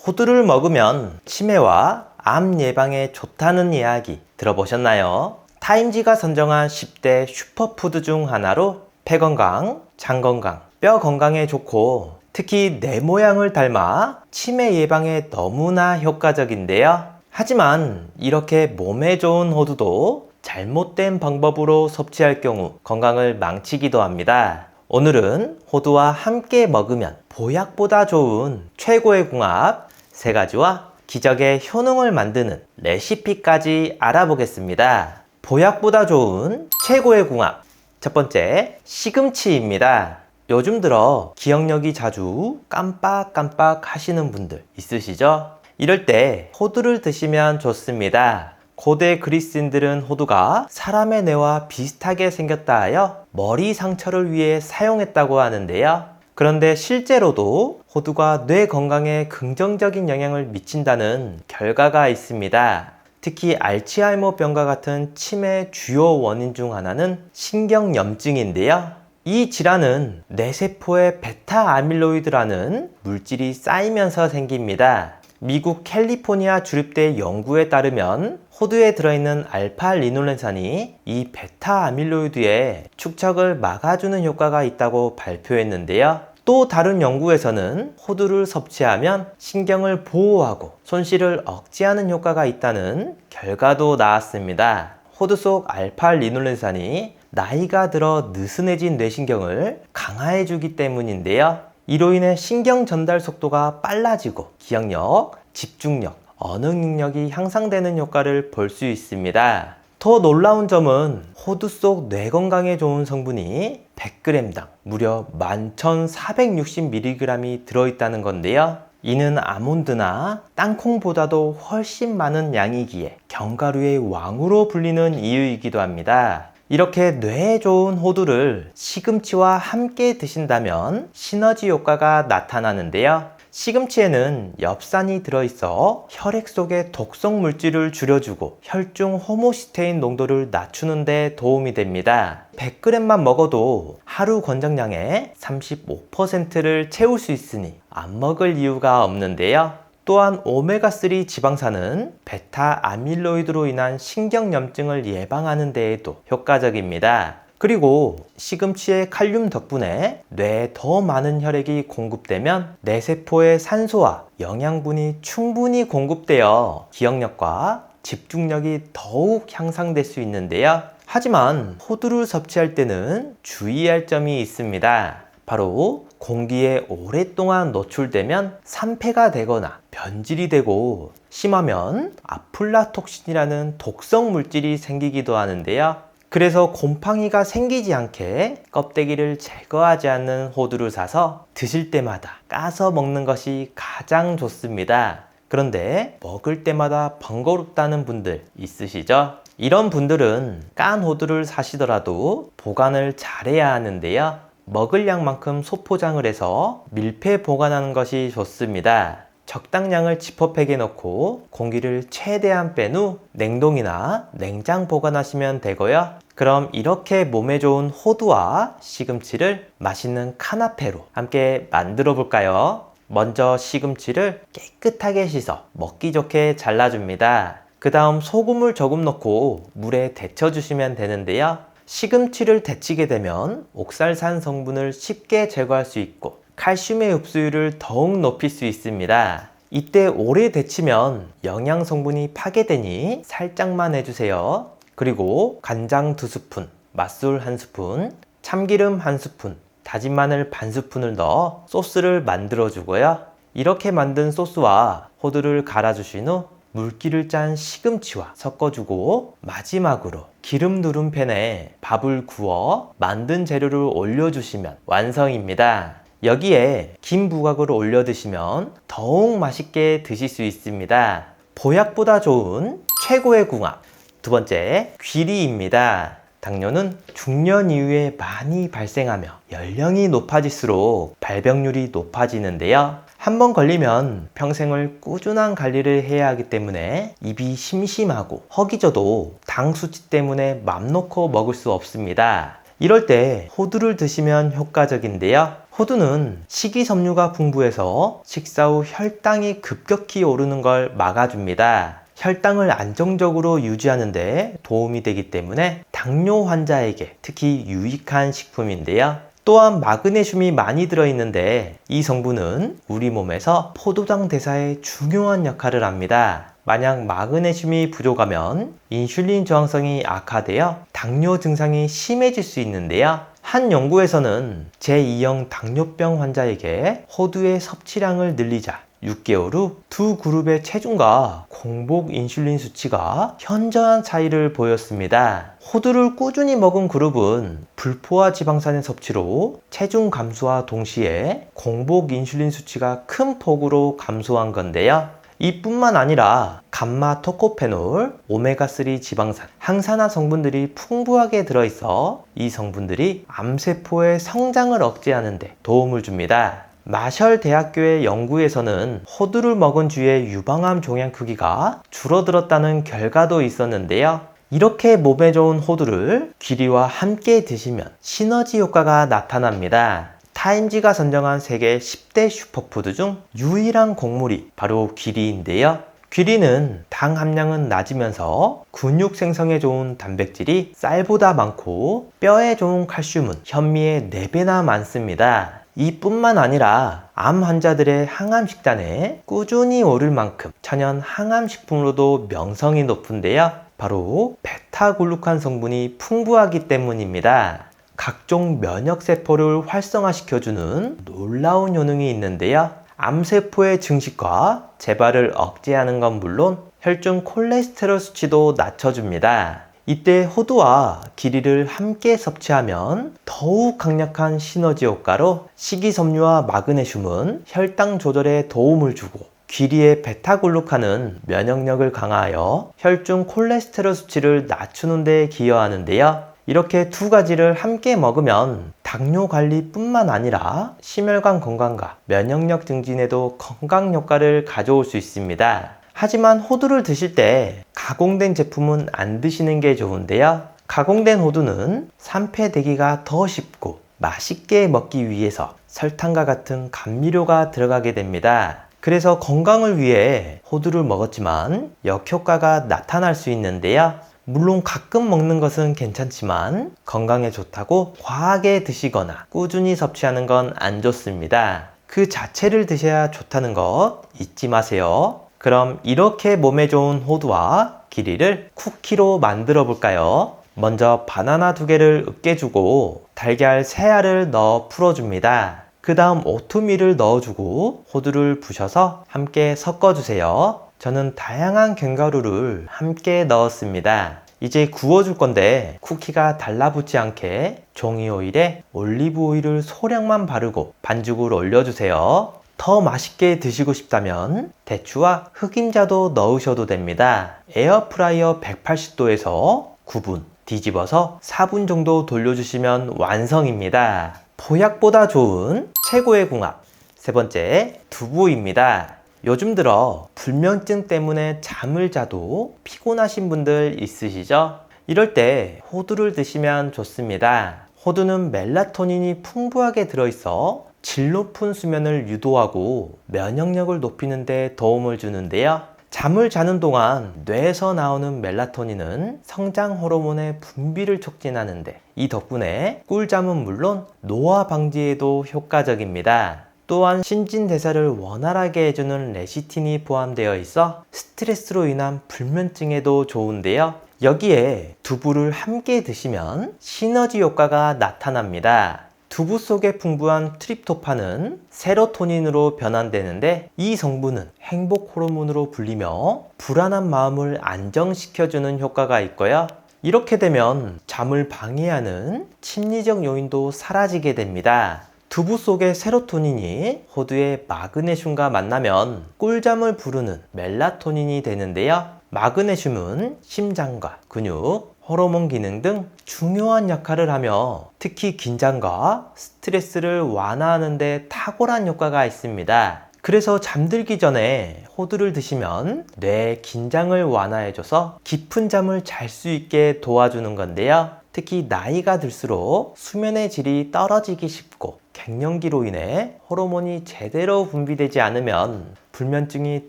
호두를 먹으면 치매와 암 예방에 좋다는 이야기 들어보셨나요? 타임지가 선정한 10대 슈퍼푸드 중 하나로 폐 건강, 장 건강, 뼈 건강에 좋고 특히 뇌 모양을 닮아 치매 예방에 너무나 효과적인데요. 하지만 이렇게 몸에 좋은 호두도 잘못된 방법으로 섭취할 경우 건강을 망치기도 합니다. 오늘은 호두와 함께 먹으면 보약보다 좋은 최고의 궁합 3가지와 기적의 효능을 만드는 레시피까지 알아보겠습니다. 보약보다 좋은 최고의 궁합 첫 번째, 시금치입니다. 요즘 들어 기억력이 자주 깜빡깜빡 하시는 분들 있으시죠? 이럴 때 호두를 드시면 좋습니다. 고대 그리스인들은 호두가 사람의 뇌와 비슷하게 생겼다 하여 머리 상처를 위해 사용했다고 하는데요. 그런데 실제로도 호두가 뇌 건강에 긍정적인 영향을 미친다는 결과가 있습니다. 특히 알츠하이머병과 같은 치매의 주요 원인 중 하나는 신경염증인데요. 이 질환은 뇌세포에 베타 아밀로이드라는 물질이 쌓이면서 생깁니다. 미국 캘리포니아 주립대 연구에 따르면 호두에 들어있는 알파 리놀렌산이 이 베타 아밀로이드의 축적을 막아주는 효과가 있다고 발표했는데요. 또 다른 연구에서는 호두를 섭취하면 신경을 보호하고 손실을 억제하는 효과가 있다는 결과도 나왔습니다. 호두 속 알파 리놀렌산이 나이가 들어 느슨해진 뇌신경을 강화해주기 때문인데요. 이로 인해 신경 전달 속도가 빨라지고 기억력, 집중력, 언어 능력이 향상되는 효과를 볼 수 있습니다. 더 놀라운 점은 호두 속 뇌 건강에 좋은 성분이 100g당 무려 11,460mg이 들어있다는 건데요. 이는 아몬드나 땅콩보다도 훨씬 많은 양이기에 견과류의 왕으로 불리는 이유이기도 합니다. 이렇게 뇌에 좋은 호두를 시금치와 함께 드신다면 시너지 효과가 나타나는데요. 시금치에는 엽산이 들어있어 혈액 속의 독성 물질을 줄여주고 혈중 호모시스테인 농도를 낮추는 데 도움이 됩니다. 100g만 먹어도 하루 권장량의 35%를 채울 수 있으니 안 먹을 이유가 없는데요. 또한 오메가3 지방산은 베타 아밀로이드로 인한 신경염증을 예방하는 데에도 효과적입니다. 그리고 시금치의 칼륨 덕분에 뇌에 더 많은 혈액이 공급되면 뇌세포의 산소와 영양분이 충분히 공급되어 기억력과 집중력이 더욱 향상될 수 있는데요. 하지만 호두를 섭취할 때는 주의할 점이 있습니다. 바로 공기에 오랫동안 노출되면 산패가 되거나 변질이 되고 심하면 아플라톡신이라는 독성 물질이 생기기도 하는데요. 그래서 곰팡이가 생기지 않게 껍데기를 제거하지 않는 호두를 사서 드실 때마다 까서 먹는 것이 가장 좋습니다. 그런데 먹을 때마다 번거롭다는 분들 있으시죠? 이런 분들은 깐 호두를 사시더라도 보관을 잘해야 하는데요. 먹을 양만큼 소포장을 해서 밀폐 보관하는 것이 좋습니다. 적당량을 지퍼백에 넣고 공기를 최대한 뺀 후 냉동이나 냉장 보관하시면 되고요. 그럼 이렇게 몸에 좋은 호두와 시금치를 맛있는 카나페로 함께 만들어 볼까요? 먼저 시금치를 깨끗하게 씻어 먹기 좋게 잘라줍니다. 그 다음 소금을 조금 넣고 물에 데쳐주시면 되는데요. 시금치를 데치게 되면 옥살산 성분을 쉽게 제거할 수 있고 칼슘의 흡수율을 더욱 높일 수 있습니다. 이때 오래 데치면 영양 성분이 파괴되니 살짝만 해주세요. 그리고 간장 2스푼, 맛술 1스푼, 참기름 1스푼, 다진 마늘 반 스푼을 넣어 소스를 만들어 주고요. 이렇게 만든 소스와 호두를 갈아주신 후 물기를 짠 시금치와 섞어주고 마지막으로 기름 두른 팬에 밥을 구워 만든 재료를 올려주시면 완성입니다. 여기에 긴 부각을 올려 드시면 더욱 맛있게 드실 수 있습니다. 보약보다 좋은 최고의 궁합 두 번째, 귀리입니다. 당뇨는 중년 이후에 많이 발생하며 연령이 높아질수록 발병률이 높아지는데요. 한번 걸리면 평생을 꾸준한 관리를 해야 하기 때문에 입이 심심하고 허기져도 당 수치 때문에 맘 놓고 먹을 수 없습니다. 이럴 때 호두를 드시면 효과적인데요. 호두는 식이섬유가 풍부해서 식사 후 혈당이 급격히 오르는 걸 막아줍니다. 혈당을 안정적으로 유지하는 데 도움이 되기 때문에 당뇨 환자에게 특히 유익한 식품인데요. 또한 마그네슘이 많이 들어있는데 이 성분은 우리 몸에서 포도당 대사에 중요한 역할을 합니다. 만약 마그네슘이 부족하면 인슐린 저항성이 악화되어 당뇨 증상이 심해질 수 있는데요. 한 연구에서는 제2형 당뇨병 환자에게 호두의 섭취량을 늘리자 6개월 후 두 그룹의 체중과 공복 인슐린 수치가 현저한 차이를 보였습니다. 호두를 꾸준히 먹은 그룹은 불포화 지방산의 섭취로 체중 감소와 동시에 공복 인슐린 수치가 큰 폭으로 감소한 건데요. 이뿐만 아니라 감마 토코페놀, 오메가3 지방산, 항산화 성분들이 풍부하게 들어있어 이 성분들이 암세포의 성장을 억제하는 데 도움을 줍니다. 마셜 대학교의 연구에서는 호두를 먹은 주의 유방암 종양 크기가 줄어들었다는 결과도 있었는데요. 이렇게 몸에 좋은 호두를 귀리와 함께 드시면 시너지 효과가 나타납니다. 타임지가 선정한 세계 10대 슈퍼푸드 중 유일한 곡물이 바로 귀리인데요. 귀리는 당 함량은 낮으면서 근육 생성에 좋은 단백질이 쌀보다 많고 뼈에 좋은 칼슘은 현미의 4배나 많습니다. 이뿐만 아니라 암 환자들의 항암 식단에 꾸준히 오를 만큼 천연 항암 식품으로도 명성이 높은데요. 바로 베타글루칸 성분이 풍부하기 때문입니다. 각종 면역세포를 활성화시켜주는 놀라운 효능이 있는데요. 암세포의 증식과 재발을 억제하는 건 물론 혈중 콜레스테롤 수치도 낮춰줍니다. 이때 호두와 귀리를 함께 섭취하면 더욱 강력한 시너지 효과로 식이섬유와 마그네슘은 혈당 조절에 도움을 주고 귀리의 베타글루칸은 면역력을 강화하여 혈중 콜레스테롤 수치를 낮추는 데 기여하는데요. 이렇게 두 가지를 함께 먹으면 당뇨 관리뿐만 아니라 심혈관 건강과 면역력 증진에도 건강 효과를 가져올 수 있습니다. 하지만 호두를 드실 때 가공된 제품은 안 드시는 게 좋은데요. 가공된 호두는 산패되기가 더 쉽고 맛있게 먹기 위해서 설탕과 같은 감미료가 들어가게 됩니다. 그래서 건강을 위해 호두를 먹었지만 역효과가 나타날 수 있는데요. 물론 가끔 먹는 것은 괜찮지만 건강에 좋다고 과하게 드시거나 꾸준히 섭취하는 건 안 좋습니다. 그 자체를 드셔야 좋다는 것 잊지 마세요. 그럼 이렇게 몸에 좋은 호두와 귀리를 쿠키로 만들어 볼까요? 먼저 바나나 2개를 으깨주고 달걀 3알을 넣어 풀어줍니다. 그 다음 오트밀을 넣어주고 호두를 부셔서 함께 섞어주세요. 저는 다양한 견과류를 함께 넣었습니다. 이제 구워줄 건데 쿠키가 달라붙지 않게 종이 오일에 올리브 오일을 소량만 바르고 반죽을 올려주세요. 더 맛있게 드시고 싶다면 대추와 흑임자도 넣으셔도 됩니다. 에어프라이어 180도에서 9분 뒤집어서 4분 정도 돌려주시면 완성입니다. 보약보다 좋은 최고의 궁합. 세 번째, 두부입니다. 요즘 들어 불면증 때문에 잠을 자도 피곤하신 분들 있으시죠? 이럴 때 호두를 드시면 좋습니다. 호두는 멜라토닌이 풍부하게 들어있어 질 높은 수면을 유도하고 면역력을 높이는 데 도움을 주는데요. 잠을 자는 동안 뇌에서 나오는 멜라토닌은 성장 호르몬의 분비를 촉진하는데 이 덕분에 꿀잠은 물론 노화 방지에도 효과적입니다. 또한 신진대사를 원활하게 해주는 레시틴이 포함되어 있어 스트레스로 인한 불면증에도 좋은데요. 여기에 두부를 함께 드시면 시너지 효과가 나타납니다. 두부 속에 풍부한 트립토판은 세로토닌으로 변환되는데 이 성분은 행복 호르몬으로 불리며 불안한 마음을 안정시켜주는 효과가 있고요. 이렇게 되면 잠을 방해하는 심리적 요인도 사라지게 됩니다. 두부 속의 세로토닌이 호두의 마그네슘과 만나면 꿀잠을 부르는 멜라토닌이 되는데요. 마그네슘은 심장과 근육, 호르몬 기능 등 중요한 역할을 하며 특히 긴장과 스트레스를 완화하는 데 탁월한 효과가 있습니다. 그래서 잠들기 전에 호두를 드시면 뇌의 긴장을 완화해줘서 깊은 잠을 잘 수 있게 도와주는 건데요. 특히 나이가 들수록 수면의 질이 떨어지기 쉽고 갱년기로 인해 호르몬이 제대로 분비되지 않으면 불면증이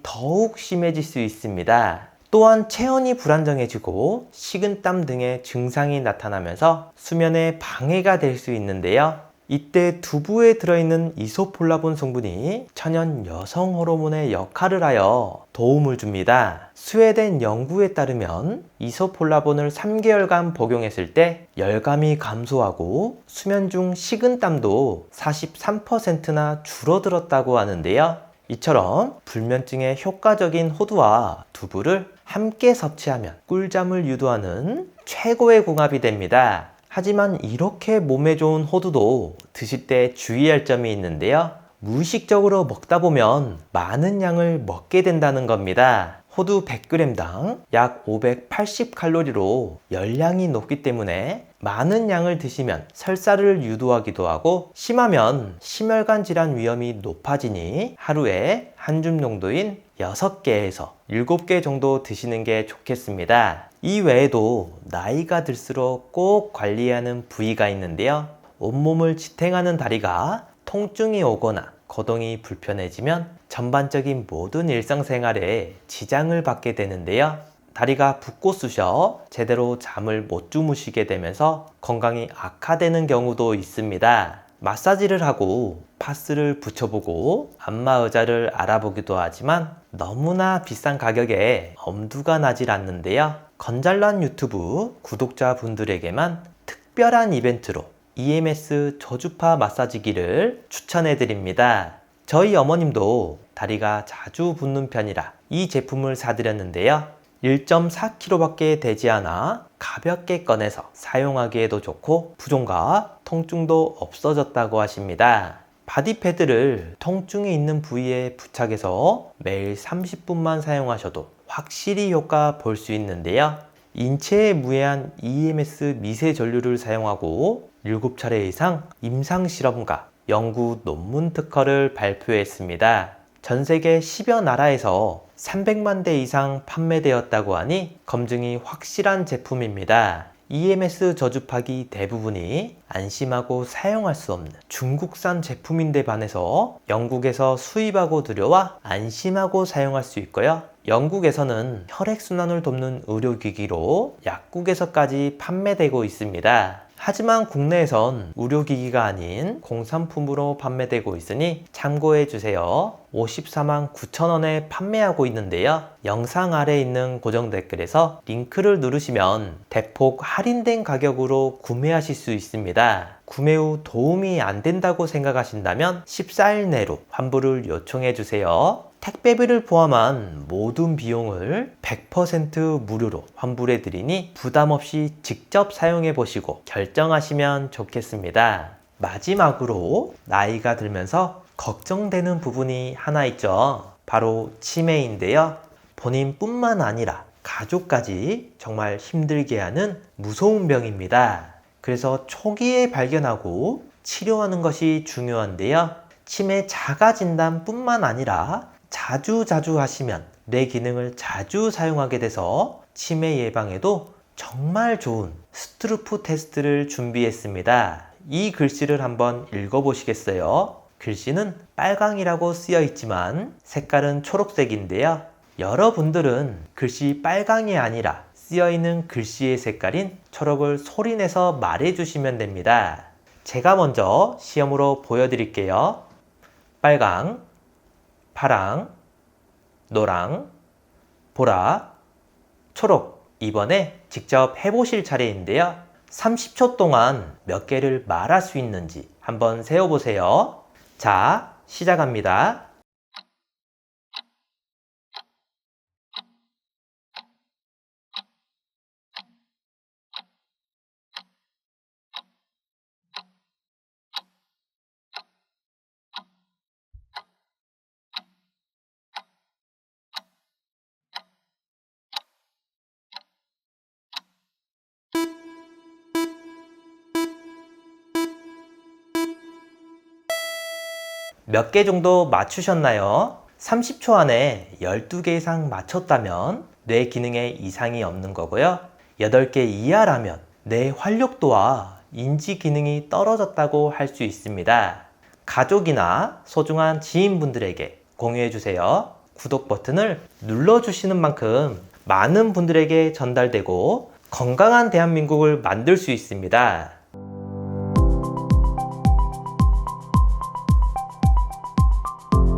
더욱 심해질 수 있습니다. 또한 체온이 불안정해지고 식은땀 등의 증상이 나타나면서 수면에 방해가 될 수 있는데요. 이때 두부에 들어있는 이소폴라본 성분이 천연 여성 호르몬의 역할을 하여 도움을 줍니다. 스웨덴 연구에 따르면 이소폴라본을 3개월간 복용했을 때 열감이 감소하고 수면 중 식은땀도 43%나 줄어들었다고 하는데요. 이처럼 불면증에 효과적인 호두와 두부를 함께 섭취하면 꿀잠을 유도하는 최고의 궁합이 됩니다. 하지만 이렇게 몸에 좋은 호두도 드실 때 주의할 점이 있는데요. 무의식적으로 먹다 보면 많은 양을 먹게 된다는 겁니다. 호두 100g당 약 580칼로리로 열량이 높기 때문에 많은 양을 드시면 설사를 유도하기도 하고 심하면 심혈관 질환 위험이 높아지니 하루에 한 줌 정도인 6개에서 7개 정도 드시는 게 좋겠습니다. 이 외에도 나이가 들수록 꼭 관리해야 하는 부위가 있는데요. 온몸을 지탱하는 다리가 통증이 오거나 거동이 불편해지면 전반적인 모든 일상생활에 지장을 받게 되는데요. 다리가 붓고 쑤셔 제대로 잠을 못 주무시게 되면서 건강이 악화되는 경우도 있습니다. 마사지를 하고 파스를 붙여보고 안마의자를 알아보기도 하지만 너무나 비싼 가격에 엄두가 나질 않는데요. 건잘란 유튜브 구독자분들에게만 특별한 이벤트로 EMS 저주파 마사지기를 추천해 드립니다. 저희 어머님도 다리가 자주 붓는 편이라 이 제품을 사드렸는데요. 1.4kg 밖에 되지 않아 가볍게 꺼내서 사용하기에도 좋고 부종과 통증도 없어졌다고 하십니다. 바디패드를 통증이 있는 부위에 부착해서 매일 30분만 사용하셔도 확실히 효과 볼 수 있는데요. 인체에 무해한 EMS 미세 전류를 사용하고 7차례 이상 임상 실험과 연구 논문 특허를 발표했습니다. 전 세계 10여 나라에서 300만 대 이상 판매되었다고 하니 검증이 확실한 제품입니다. EMS 저주파기 대부분이 안심하고 사용할 수 없는 중국산 제품인데 반해서 영국에서 수입하고 들여와 안심하고 사용할 수 있고요. 영국에서는 혈액순환을 돕는 의료기기로 약국에서까지 판매되고 있습니다. 하지만 국내에선 의료기기가 아닌 공산품으로 판매되고 있으니 참고해 주세요. 54만 9천원에 판매하고 있는데요. 영상 아래에 있는 고정 댓글에서 링크를 누르시면 대폭 할인된 가격으로 구매하실 수 있습니다. 구매 후 도움이 안 된다고 생각하신다면 14일 내로 환불을 요청해 주세요. 택배비를 포함한 모든 비용을 100% 무료로 환불해 드리니 부담 없이 직접 사용해 보시고 결정하시면 좋겠습니다. 마지막으로 나이가 들면서 걱정되는 부분이 하나 있죠. 바로 치매인데요. 본인뿐만 아니라 가족까지 정말 힘들게 하는 무서운 병입니다. 그래서 초기에 발견하고 치료하는 것이 중요한데요. 치매 자가 진단뿐만 아니라 자주 하시면 뇌 기능을 자주 사용하게 돼서 치매 예방에도 정말 좋은 스트루프 테스트를 준비했습니다. 이 글씨를 한번 읽어보시겠어요? 글씨는 빨강이라고 쓰여 있지만 색깔은 초록색인데요. 여러분들은 글씨 빨강이 아니라 쓰여 있는 글씨의 색깔인 초록을 소리내서 말해주시면 됩니다. 제가 먼저 시험으로 보여드릴게요. 빨강, 파랑, 노랑, 보라, 초록. 이번에 직접 해보실 차례인데요. 30초 동안 몇 개를 말할 수 있는지 한번 세어보세요. 자, 시작합니다. 몇 개 정도 맞추셨나요? 30초 안에 12개 이상 맞췄다면 뇌 기능에 이상이 없는 거고요. 8개 이하라면 뇌 활력도와 인지 기능이 떨어졌다고 할 수 있습니다. 가족이나 소중한 지인분들에게 공유해주세요. 구독 버튼을 눌러주시는 만큼 많은 분들에게 전달되고 건강한 대한민국을 만들 수 있습니다.